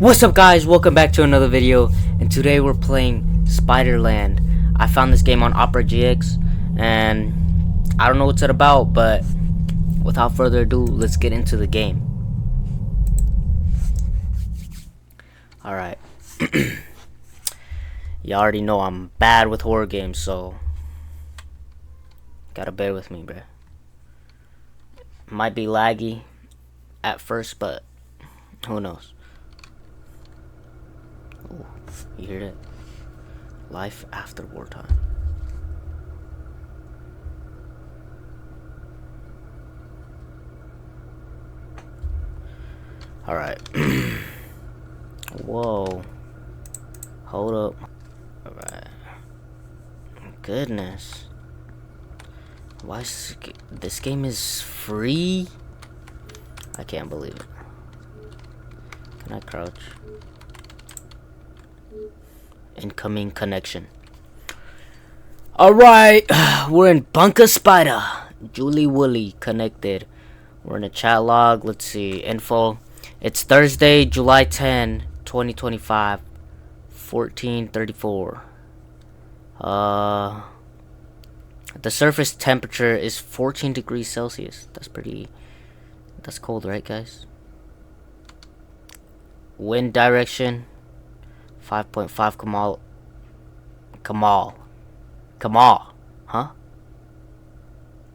What's up guys, welcome back to another video, and today we're playing Spiderland. I found this game on Opera GX and I don't know what's it about, but without further ado, let's get into the game. Alright. You already know I'm bad with horror games, so gotta bear with me, bruh. Might be laggy at first, but who knows. Ooh, you hear that? Life after wartime. Alright. Whoa. Hold up. Alright. Goodness. Why is this game is free? I can't believe it. Can I crouch? Incoming connection. Alright, we're in Bunker Spider. Julie Wooly connected. We're in a chat log. Let's see. Info. It's Thursday, July 10, 2025. 14:34. The surface temperature is 14 degrees Celsius. That's cold, right, guys? Wind direction 5.5 Kamal, huh?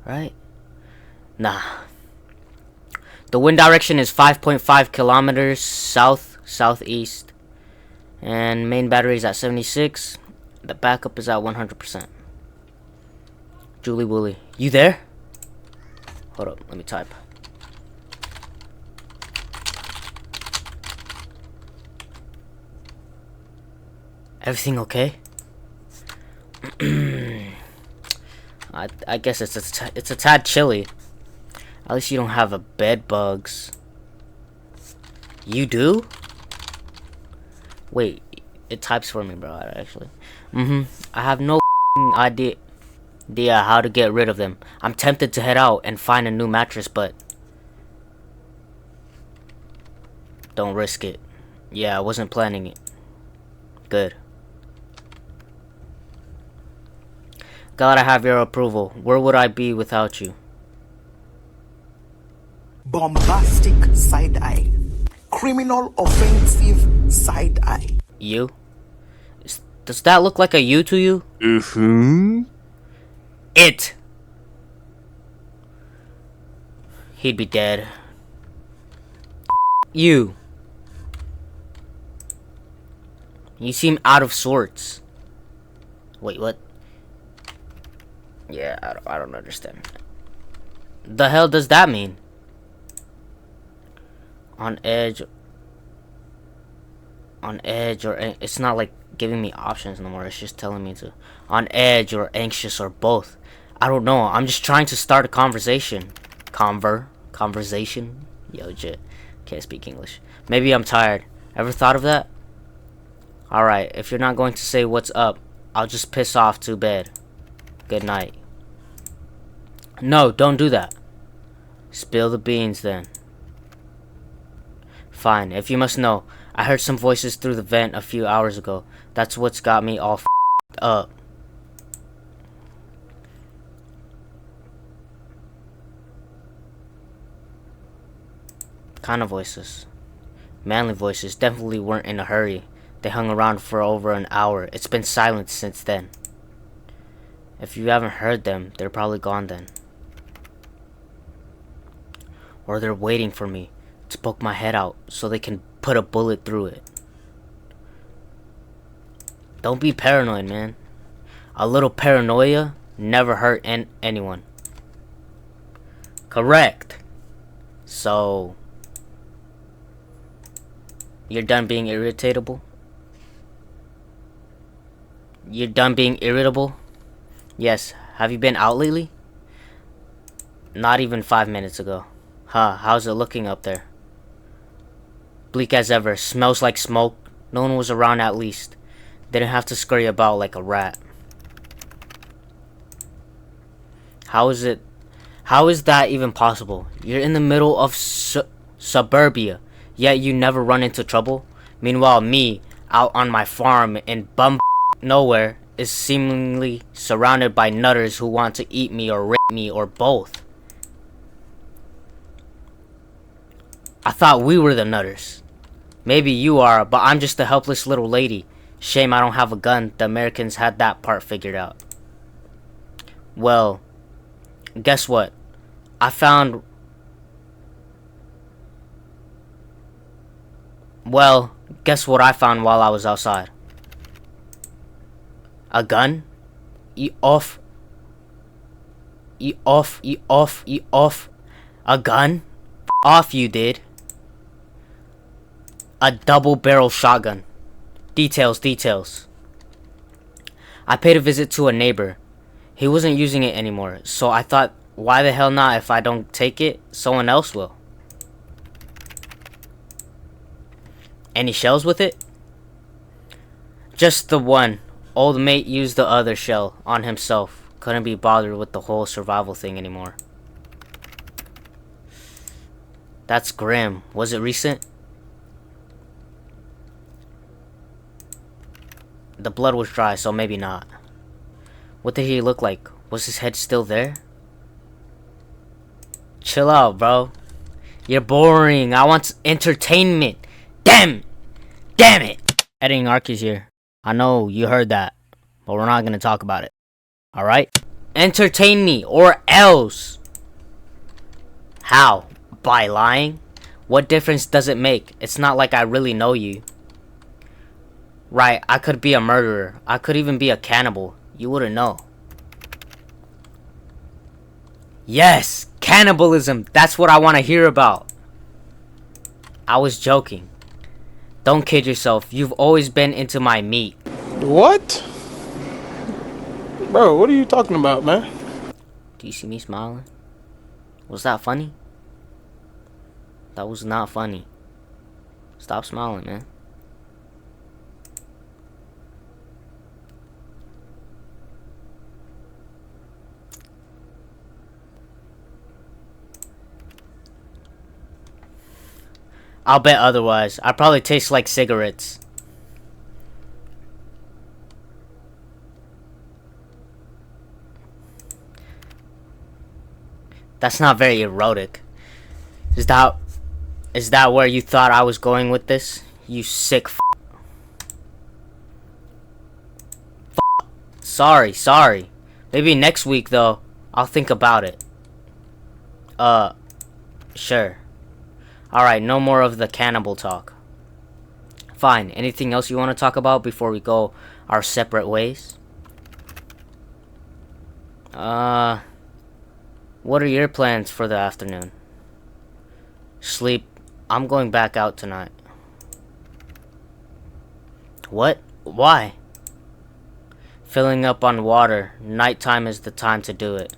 Right? Nah. The wind direction is 5.5 kilometers southeast, and main battery is at 76. The backup is at 100%. Julie Wooly, you there? Hold up, let me type. Everything okay? I guess it's a tad chilly. At least you don't have a bed bugs. You do? Wait, it types for me, bro. Actually, I have no idea how to get rid of them. I'm tempted to head out and find a new mattress, but don't risk it. Yeah, I wasn't planning it. Good. Gotta have your approval. Where would I be without you? Bombastic side eye. Criminal offensive side eye. You? Does that look like a you to you? It! He'd be dead. You. You seem out of sorts. Wait, what? Yeah, I don't understand. The hell does that mean? On edge, or it's not like giving me options no more. It's just telling me to on edge or anxious or both. I don't know. I'm just trying to start a conversation. Conversation. Yo, legit. Can't speak English. Maybe I'm tired. Ever thought of that? Alright, if you're not going to say what's up, I'll just piss off to bed. Good night. No, don't do that. Spill the beans then. Fine, if you must know, I heard some voices through the vent a few hours ago. That's what's got me all f***ed up. Kind of voices. Manly voices definitely weren't in a hurry. They hung around for over an hour. It's been silent since then. If you haven't heard them, they're probably gone then. Or they're waiting for me to poke my head out so they can put a bullet through it. Don't be paranoid, man. A little paranoia never hurt anyone. Correct. So, you're done being irritable? You're done being irritable? Yes. Have you been out lately? Not even 5 minutes ago. Huh, how's it looking up there? Bleak as ever. Smells like smoke. No one was around at least. Didn't have to scurry about like a rat. How is that even possible? You're in the middle of suburbia, yet you never run into trouble. Meanwhile, me, out on my farm in bum nowhere, is seemingly surrounded by nutters who want to eat me or rape me or both. I thought we were the nutters. Maybe you are, but I'm just a helpless little lady. Shame I don't have a gun. The Americans had that part figured out. Well, guess what? I found... Well, guess what I found while I was outside? A gun? You off. You off, you off, you off. A gun? Off you did. A double-barrel shotgun. Details, details. I paid a visit to a neighbor. He wasn't using it anymore, so I thought, why the hell not? If I don't take it, someone else will. Any shells with it? Just the one. Old mate used the other shell on himself. Couldn't be bothered with the whole survival thing anymore. That's grim. Was it recent? The blood was dry, so maybe not. What did he look like? Was his head still there? Chill out, bro. You're boring. I want entertainment. Damn it. Editing Ark is here. I know you heard that, but we're not gonna talk about it. Alright? Entertain me, or else. How? By lying? What difference does it make? It's not like I really know you. Right, I could be a murderer. I could even be a cannibal. You wouldn't know. Yes! Cannibalism! That's what I want to hear about. I was joking. Don't kid yourself. You've always been into my meat. What? Bro, what are you talking about, man? Do you see me smiling? Was that funny? That was not funny. Stop smiling, man. I'll bet otherwise. I probably taste like cigarettes. That's not very erotic. Is that where you thought I was going with this? You sick f***. Sorry. Maybe next week, though. I'll think about it. Sure. Alright, no more of the cannibal talk. Fine. Anything else you want to talk about before we go our separate ways? What are your plans for the afternoon? Sleep. I'm going back out tonight. What? Why? Filling up on water. Nighttime is the time to do it.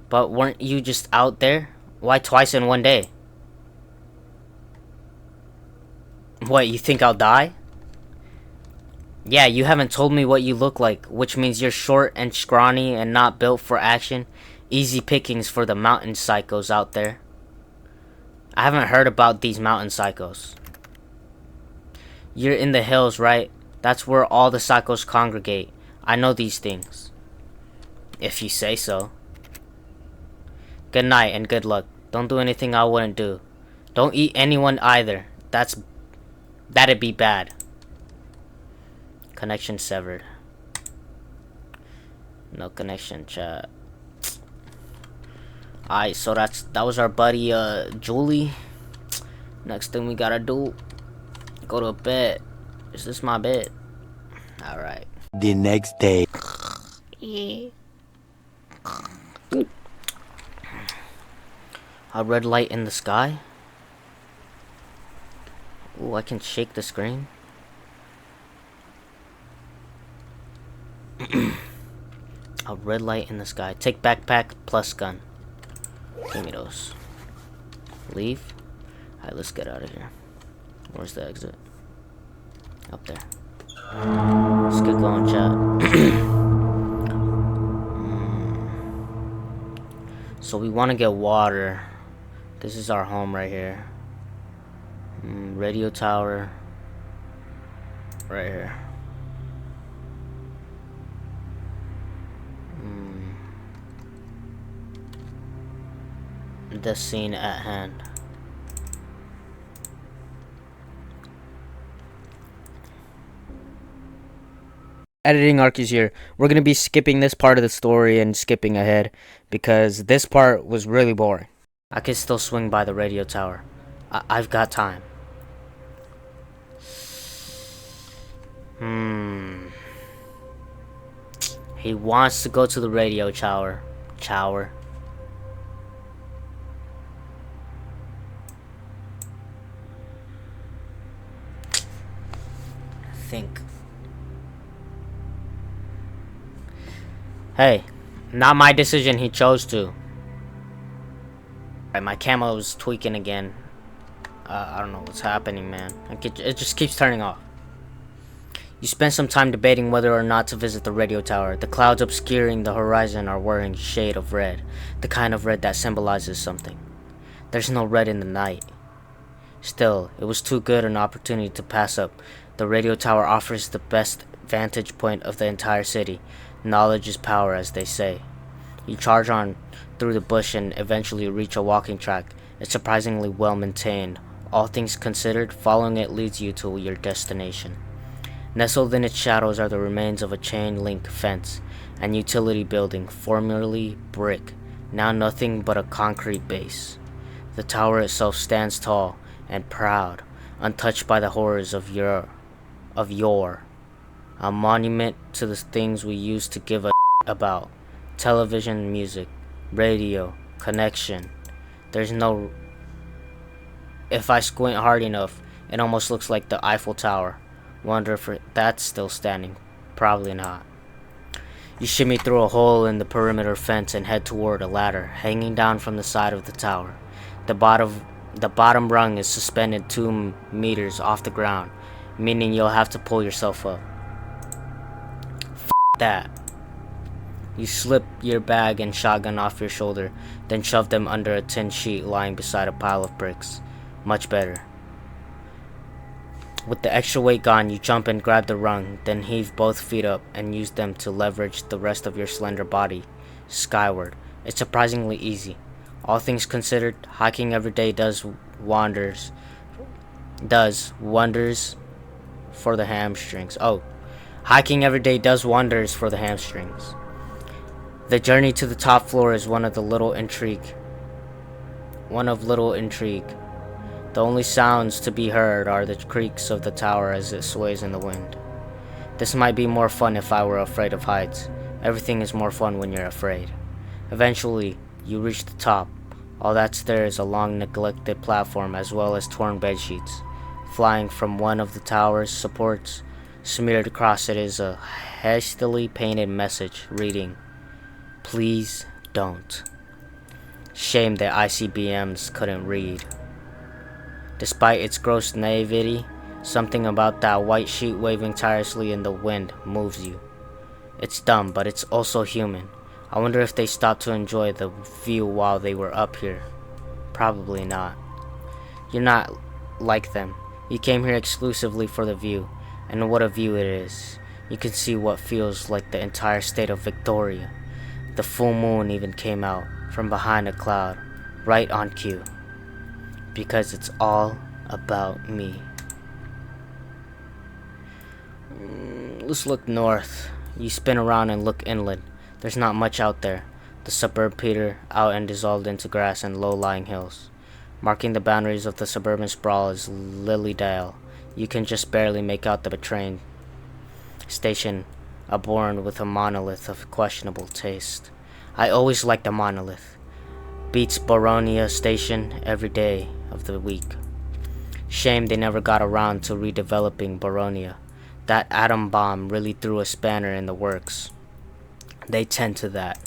But weren't you just out there? Why twice in one day? What, you think I'll die? Yeah, you haven't told me what you look like, which means you're short and scrawny and not built for action. Easy pickings for the mountain psychos out there. I haven't heard about these mountain psychos. You're in the hills, right? That's where all the psychos congregate. I know these things. If you say so. Good night and good luck. Don't do anything I wouldn't do. Don't eat anyone either. That'd be bad. Connection severed. No connection, chat. Alright, so that was our buddy Julie. Next thing we gotta do, go to bed. Is this my bed? Alright. The next day. A red light in the sky? Ooh, I can shake the screen. A red light in the sky. Take backpack plus gun. Give me those. Leave. Alright, let's get out of here. Where's the exit? Up there. Let's get going, chat. So we want to get water. This is our home right here. Radio tower. Right here. The scene at hand. Editing arc is here. We're gonna be skipping this part of the story and skipping ahead because this part was really boring. I can still swing by the radio tower. I've got time. He wants to go to the radio tower. Think. Hey, not my decision, he chose to. Alright, my camo is tweaking again. I don't know what's happening, man. It just keeps turning off. You spend some time debating whether or not to visit the radio tower. The clouds obscuring the horizon are wearing a shade of red. The kind of red that symbolizes something. There's no red in the night. Still, it was too good an opportunity to pass up. The radio tower offers the best vantage point of the entire city. Knowledge is power, as they say. You charge on through the bush and eventually reach a walking track. It's surprisingly well maintained. All things considered, following it leads you to your destination. Nestled in its shadows are the remains of a chain link fence and utility building, formerly brick, now nothing but a concrete base. The tower itself stands tall and proud, untouched by the horrors of yore. A monument to the things we used to give a about. Television, music, radio, connection. There's no... If I squint hard enough, it almost looks like the Eiffel Tower. Wonder if that's still standing. Probably not. You shimmy through a hole in the perimeter fence and head toward a ladder hanging down from the side of the tower. The bottom rung is suspended 2 meters off the ground, meaning you'll have to pull yourself up. That. You slip your bag and shotgun off your shoulder, then shove them under a tin sheet lying beside a pile of bricks. Much better. With the extra weight gone, you jump and grab the rung, then heave both feet up and use them to leverage the rest of your slender body skyward. It's surprisingly easy. All things considered, hiking every day does wonders for the hamstrings. Hiking every day does wonders for the hamstrings. The journey to the top floor is one of little intrigue. The only sounds to be heard are the creaks of the tower as it sways in the wind. This might be more fun if I were afraid of heights. Everything is more fun when you're afraid. Eventually, you reach the top. All that's there is a long neglected platform as well as torn bedsheets. Flying from one of the tower's supports, smeared across it is a hastily painted message reading, "Please don't." Shame that ICBMs couldn't read. Despite its gross naivety, something about that white sheet waving tirelessly in the wind moves you. It's dumb, but it's also human. I wonder if they stopped to enjoy the view while they were up here. Probably not. You're not like them. You came here exclusively for the view, and what a view it is. You can see what feels like the entire state of Victoria. The full moon even came out from behind a cloud, right on cue. Because it's all about me. Let's look north. You spin around and look inland. There's not much out there. The suburb petered out and dissolved into grass and low-lying hills. Marking the boundaries of the suburban sprawl is Lilydale. You can just barely make out the train station, adorned with a monolith of questionable taste. I always liked the monolith. Beats Boronia Station every day of the week. Shame they never got around to redeveloping Boronia. That atom bomb really threw a spanner in the works. They tend to that.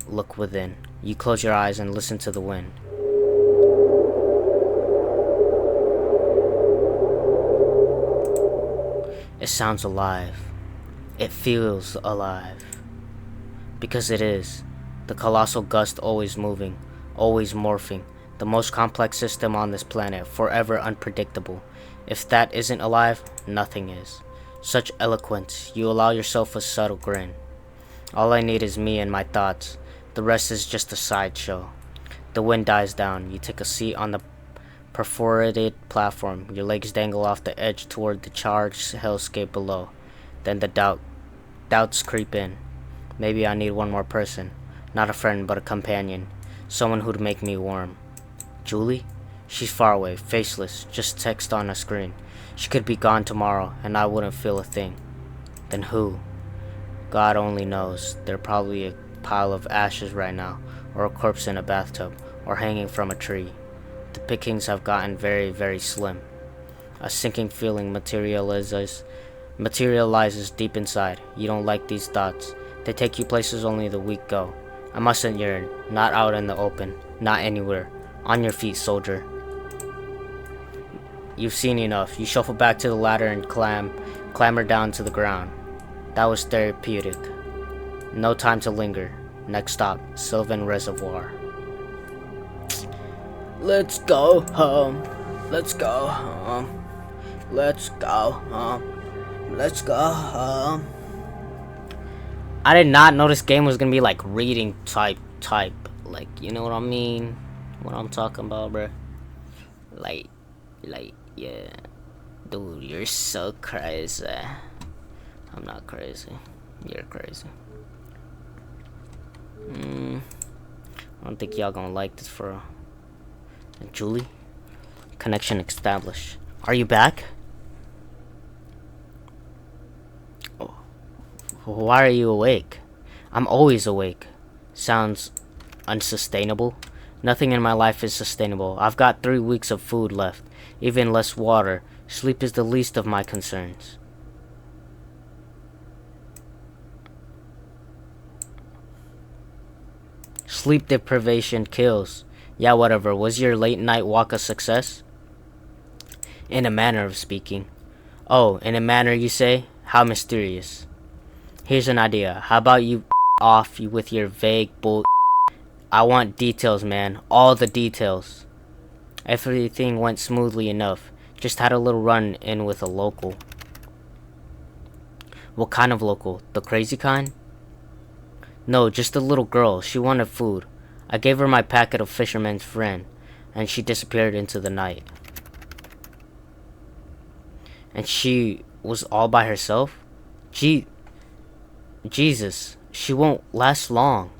Look within. You close your eyes and listen to the wind. It sounds alive. It feels alive. Because it is. The colossal gust always moving, always morphing. The most complex system on this planet, forever unpredictable. If that isn't alive, nothing is. Such eloquence, you allow yourself a subtle grin. All I need is me and my thoughts. The rest is just a sideshow. The wind dies down. You take a seat on the perforated platform. Your legs dangle off the edge toward the charged hellscape below. Then the doubts creep in. Maybe I need one more person. Not a friend, but a companion. Someone who'd make me warm. Julie? She's far away, faceless, just text on a screen. She could be gone tomorrow, and I wouldn't feel a thing. Then who? God only knows. They're probably a pile of ashes right now, or a corpse in a bathtub, or hanging from a tree. The pickings have gotten very, very slim. A sinking feeling materializes deep inside. You don't like these thoughts. They take you places only the weak go. I mustn't yearn, not out in the open, not anywhere. On your feet, soldier. You've seen enough. You shuffle back to the ladder and clamber down to the ground. That was therapeutic. No time to linger. Next stop, Sylvan Reservoir. Let's go home. Let's go home. Let's go home. Let's go home. I did not know this game was gonna be like reading type. Like, you know what I mean? What I'm talking about, bruh. Like, yeah. Dude, you're so crazy. I'm not crazy. You're crazy. I don't think y'all gonna like this for Julie. Connection established. Are you back? Oh. Why are you awake? I'm always awake. Sounds unsustainable. Nothing in my life is sustainable. I've got 3 weeks of food left. Even less water. Sleep is the least of my concerns. Sleep deprivation kills. Yeah, whatever. Was your late night walk a success? In a manner of speaking. Oh, in a manner you say? How mysterious. Here's an idea. How about you off with your vague bull? I want details, man. All the details. Everything went smoothly enough. Just had a little run-in with a local. What kind of local? The crazy kind? No, just a little girl. She wanted food. I gave her my packet of Fisherman's Friend, and she disappeared into the night. And she was all by herself? Jesus, she won't last long.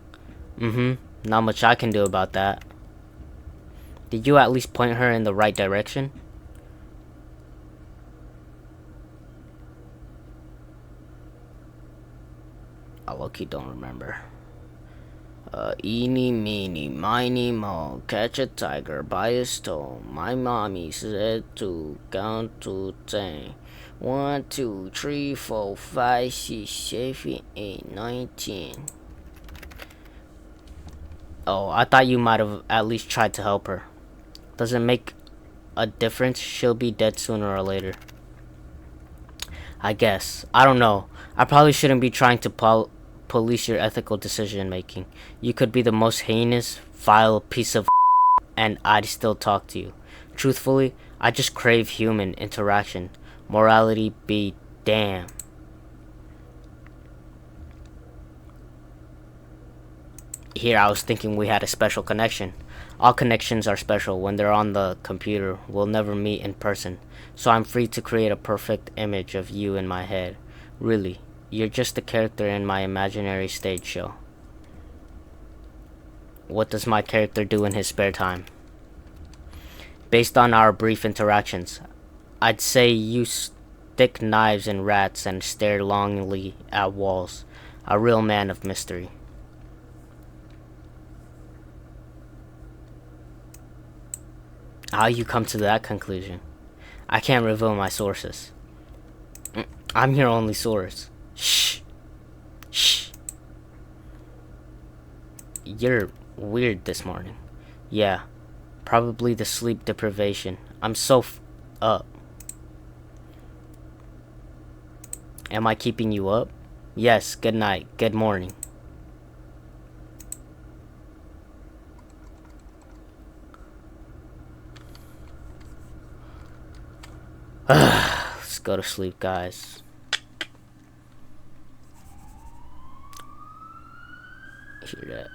Not much I can do about that. Did you at least point her in the right direction? I low-key don't remember. Eeny, meeny, miny, mo, catch a tiger by his toe. My mommy said to count to 10. 1, 2, 3, 4, 5, 6, 7, 8, 9, 10. Oh, I thought you might have at least tried to help her. Does it make a difference? She'll be dead sooner or later. I guess. I don't know. I probably shouldn't be trying to police your ethical decision making. You could be the most heinous, vile piece of and I'd still talk to you. Truthfully, I just crave human interaction. Morality be damned. Here I was thinking we had a special connection. All connections are special when they're on the computer. We'll never meet in person. So I'm free to create a perfect image of you in my head. Really, you're just a character in my imaginary stage show. What does my character do in his spare time? Based on our brief interactions, I'd say you stick knives in rats and stare longingly at walls. A real man of mystery. How you come to that conclusion? I can't reveal my sources. I'm your only source. Shh. Shh. You're weird this morning. Yeah. Probably the sleep deprivation. I'm so up. Am I keeping you up? Yes, good night. Good morning. Let's go to sleep, guys. Hear that?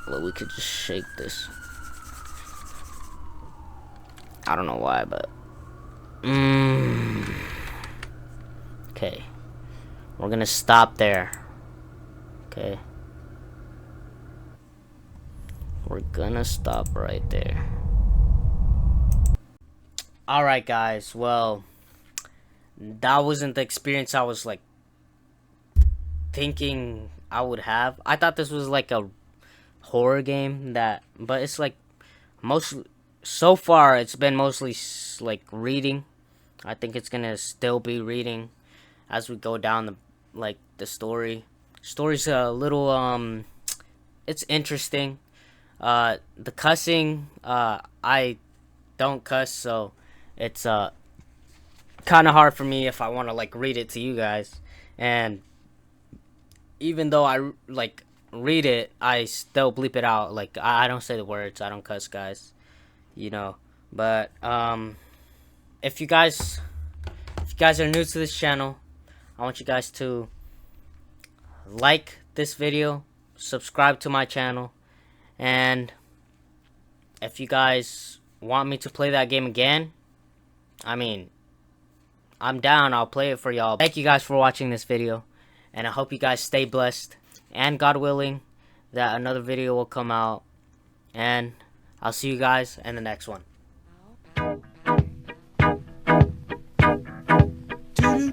Well, we could just shake this. I don't know why, but okay, we're gonna stop there. Okay, we're gonna stop right there. Alright, guys, well, that wasn't the experience I was like thinking I would have. I thought this was like a horror game, but it's like mostly, so far it's been mostly like reading. I think it's gonna still be reading as we go down the story. Story's a little it's interesting. The cussing, I don't cuss, so it's kind of hard for me if I want to like read it to you guys. And even though I like read it, I still bleep it out. Like I don't say the words. I don't cuss, guys. You know. But if you guys are new to this channel, I want you guys to like this video, subscribe to my channel, and if you guys want me to play that game again, I mean, I'm down. I'll play it for y'all. Thank you guys for watching this video, and I hope you guys stay blessed, and God willing that another video will come out, and I'll see you guys in the next one. Do